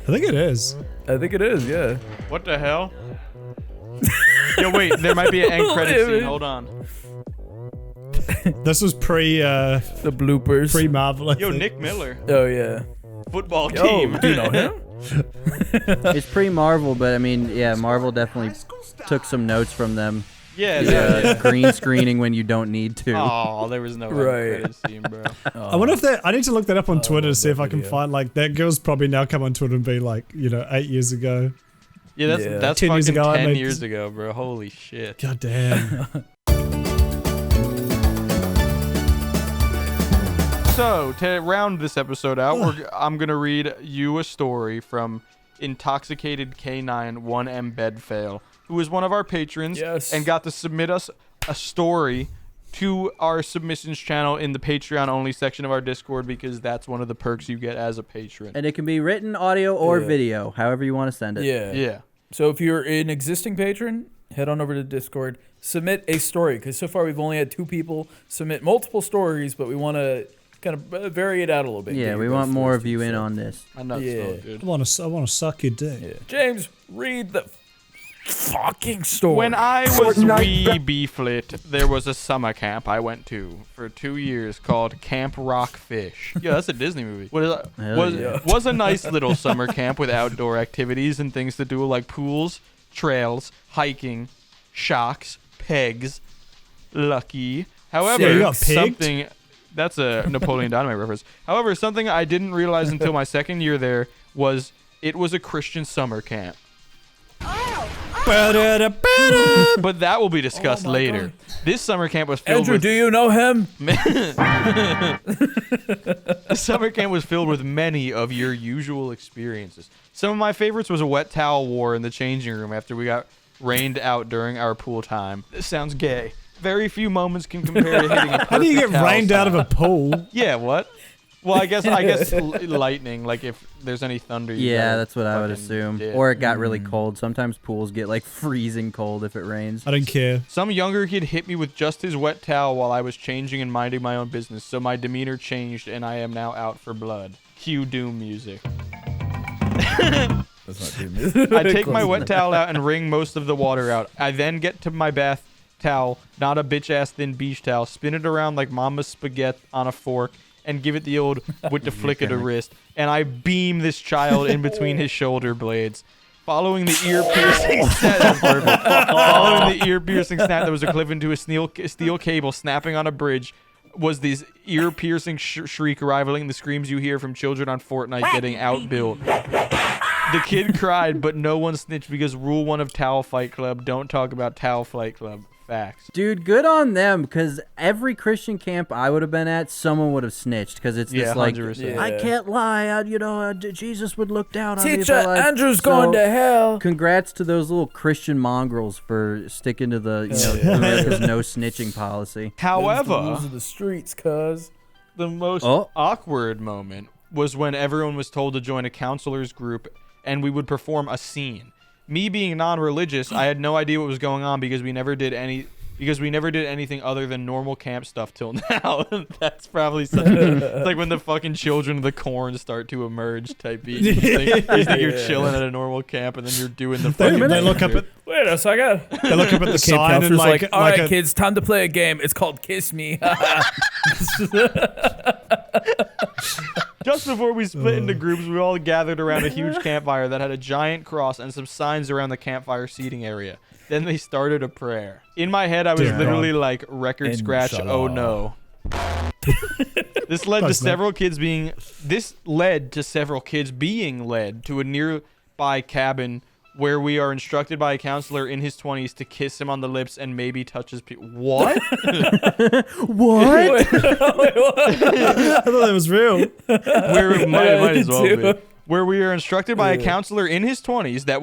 I think it is. I think it is, yeah. What the hell? Yo, wait. There might be an end credit scene. Hold on. This was pre The bloopers. Marvel. Yo, Nick Miller, Oh, yeah. football Oh, team. do you know him? It's pre-Marvel, but I mean, yeah, Marvel definitely took some notes from them. Yeah. Yeah, green screening when you don't need to. Oh, there was no Right. end credit scene, bro. I wonder if that. I need to look that up on Twitter to see if I can video. find like that girl's probably now come on Twitter and be like, 8 years ago. Yeah, Yeah. that's 10 years fucking ago, I 10 made years this- ago, bro. Holy shit. God damn. So So, to round this episode out, I'm going to read you a story from Intoxicated K9 1M Bedfail, who is one of our patrons and got to submit us a story to our submissions channel in the Patreon only section of our Discord, because that's one of the perks you get as a patron. And it can be written, audio, or video, however you want to send it. Yeah. So if you're an existing patron, head on over to Discord, submit a story, because so far we've only had 2 people submit multiple stories, but we want to kind of vary it out a little bit. Yeah, we want more of you in on this. I know it's good. I want to suck your dick. Yeah. James, read the fucking story. When I was wee beeflet, there was a summer camp I went to for 2 years called Camp Rockfish. Yeah, that's a Disney movie. Was a nice little summer camp with outdoor activities and things to do like pools, trails, hiking, shocks, pegs, lucky. However, something... That's a Napoleon Dynamite reference. However, something I didn't realize until my second year there was it was a Christian summer camp. But that will be discussed later. God. This summer camp was filled Andrew, with... do you know him? The summer camp was filled with many of your usual experiences. Some of my favorites was a wet towel war in the changing room after we got rained out during our pool time. This sounds gay. Very few moments can compare to hitting a perfect How do you get rained out of a pool? Yeah, what? Well, I guess lightning, like if there's any thunder. Yeah, that's what I would assume. Yeah. Or it got really cold. Sometimes pools get like freezing cold if it rains. I don't care. Some younger kid hit me with just his wet towel while I was changing and minding my own business, so my demeanor changed and I am now out for blood. Cue Doom music. That's not Doom music. I take my wet towel out and wring most of the water out. I then get to my bath towel, not a bitch-ass thin beach towel, spin it around like mama's spaghetti on a fork, and give it the old with the flick of the wrist, and I beam this child in between his shoulder blades. Following the ear-piercing snap, following the ear-piercing snap that was a clip into a steel cable snapping on a bridge, was this ear-piercing shriek rivaling the screams you hear from children on Fortnite getting outbuilt. The kid cried, but no one snitched because Rule 1 of Towel Fight Club, don't talk about Towel Fight Club. Facts. Dude, good on them, because every Christian camp I would have been at, someone would have snitched, because it's this like, I can't lie, Jesus would look down on me. Teacher, Andrew's going to hell. Congrats to those little Christian mongrels for sticking to the America's no snitching policy. However, the rules of the streets, cuz. The most awkward moment was when everyone was told to join a counselor's group and we would perform a scene. Me being non-religious, I had no idea what was going on because we never did anything other than normal camp stuff till now. That's probably such it's like when the fucking children of the corn start to emerge type beat. You think you're chilling at a normal camp and then you're doing the fucking they look up at wait a second. They look up at the sign and like all right, kids, time to play a game. It's called Kiss Me. Just before we split into groups, we all gathered around a huge campfire that had a giant cross and some signs around the campfire seating area. Then they started a prayer. In my head, I was literally like, record scratch, oh no. This led to several kids being led to a nearby cabin where we are instructed by a counselor in his 20s to kiss him on the lips and maybe touch his What? What? I thought that was real. Might as well be. Where we are instructed by a counselor in his 20s that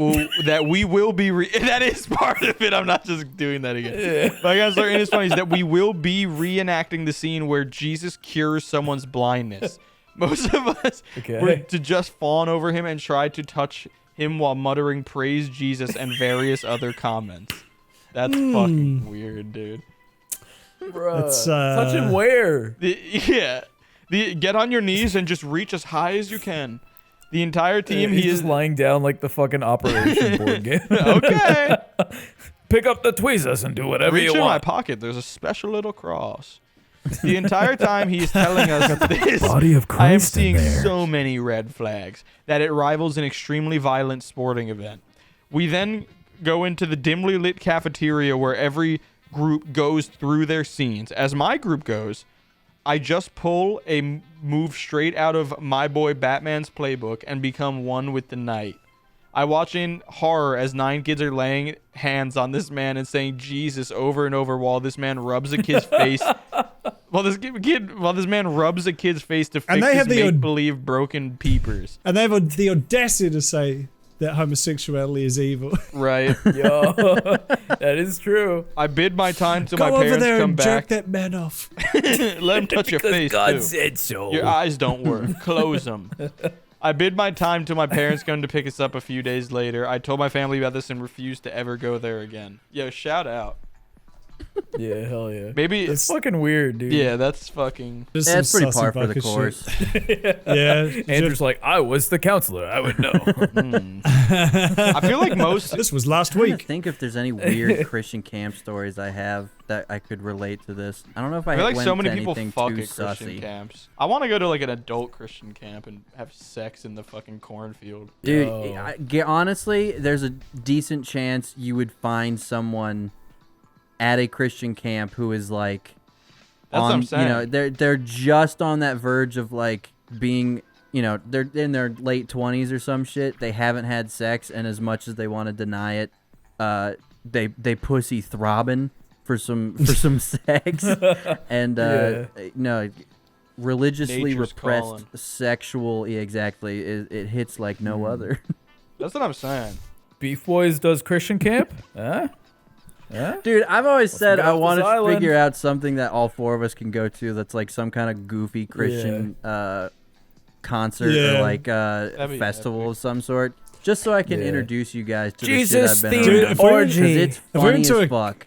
we will be that is part of it. I'm not just doing that again. By a counselor in his 20s that we will be reenacting the scene where Jesus cures someone's blindness. Most of us were to just fawn over him and try to touch him while muttering praise Jesus and various other comments. That's fucking weird, dude. Bruh. Touch him where? Get on your knees and just reach as high as you can. The entire team, he's just lying down like the fucking Operation board game. Okay. Pick up the tweezers and do whatever you want. Reach in my pocket. There's a special little cross. The entire time he's telling us this, body of Christ I am seeing so many red flags that it rivals an extremely violent sporting event. We then go into the dimly lit cafeteria where every group goes through their scenes. As my group goes, I just pull a move straight out of my boy Batman's playbook and become one with the night. I watch in horror as 9 kids are laying hands on this man and saying Jesus over and over while this man rubs a kid's face While this man rubs a kid's face to And fix they his have the make-believe broken peepers. And they have the audacity to say that homosexuality is evil. Right. Yo, that is true. I bid my time till Go my over parents there come and back. jerk that man off. Let him touch your face, God too. said so. Your eyes don't work. Close them. I bid my time till my parents come to pick us up a few days later. I told my family about this and refused to ever go there again. Yo, shout out. Yeah, hell yeah. Maybe it's fucking weird, dude. Yeah, that's fucking. That's pretty par for the course. Yeah. Andrew's like, I was the counselor. I would know. I feel like most. This was last I week. think if there's any weird Christian camp stories I have that I could relate to this. I don't know if I I feel like went so many to people anything fuck too at Christian sussy. camps. I want to go to like an adult Christian camp and have sex in the fucking cornfield. Dude, Yo. honestly, there's a decent chance you would find someone at a Christian camp who is like, That's what I'm saying. they're just on that verge of like being, they're in their late 20s or some shit. They haven't had sex, and as much as they want to deny it, they pussy throbbing for some sex, and religiously Nature's repressed calling. sexual. Yeah, exactly. It hits like no other. That's what I'm saying. BeefBoys does Christian camp? Huh? Dude, I've always said get I off want this to island. figure out something that all four of us can go to that's like some kind of goofy Christian concert Yeah. or like That'd be festival epic. of some sort, just so I can Yeah. introduce you guys to Jesus the shit I've themed been around. Dude, if we- Because orgy. it's If we funny went as to a- fuck.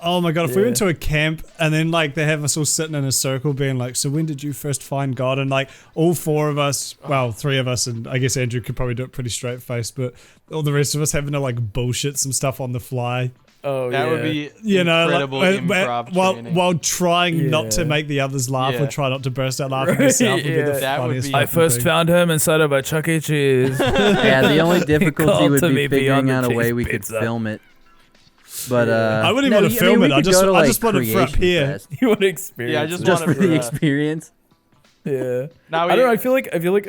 Oh my god, if we Yeah. went to a camp and then like they have us all sitting in a circle being like, so when did you first find God? And like all four of us, well, three of us, and I guess Andrew could probably do it pretty straight faced, but all the rest of us having to like bullshit some stuff on the fly. Oh, That yeah. would be like, incredible improv training. while trying not to Yeah. make the others laugh Yeah. or try not to burst out laughing Right, yourself would be yeah. the That would funniest be- I fucking first thing. found him inside of a Chuck E. Cheese. Yeah, the only difficulty Called would to be me beyond figuring the out a way cheese we could pizza. film it. But I wouldn't even no, want to film we it. I could just go to, I like, just want it for up Creation here. Fest, You want to experience Yeah, I just it. just want for it the for experience. Yeah. Now I don't know. I feel like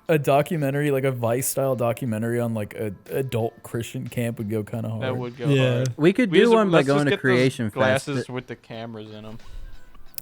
a documentary, like a Vice style documentary on like a adult Christian camp would go kind of hard. That would go Yeah. hard. We could We do just- one by let's just going to get those Creation Fest. glasses with the cameras in them.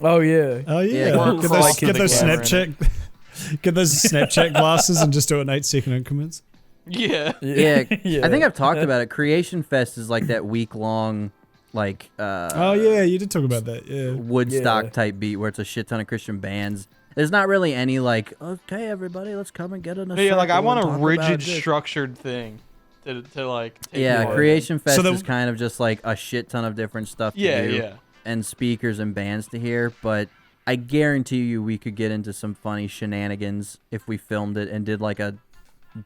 Oh yeah. Oh Yeah, yeah, we're get crossing those, get the those camera in Snapchat, get those Snapchat glasses and just do it in 8-second increments. Yeah. Yeah, Yeah. I think I've talked about it. Creation Fest is like that week-long, like Oh yeah, you did talk about that. Yeah. Woodstock Yeah. type beat where it's a shit ton of Christian bands. There's not really any like, okay, everybody, let's come and get in a Yeah, like I circle want and a talk about rigid, this. structured thing to like. Take Yeah, you on. Creation Fest So the- is kind of just like a shit ton of different stuff to Yeah, do yeah. and speakers and bands to hear, but I guarantee you we could get into some funny shenanigans if we filmed it and did like a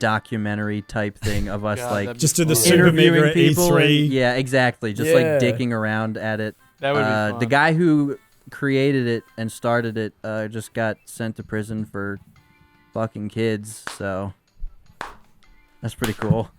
documentary type thing of us God, like that'd be Just do the fun. Super Mega interviewing at people. E3. And, yeah, exactly. Just like Yeah. dicking around at it. That would be fun. The guy who created it and started it just got sent to prison for fucking kids, so that's pretty cool.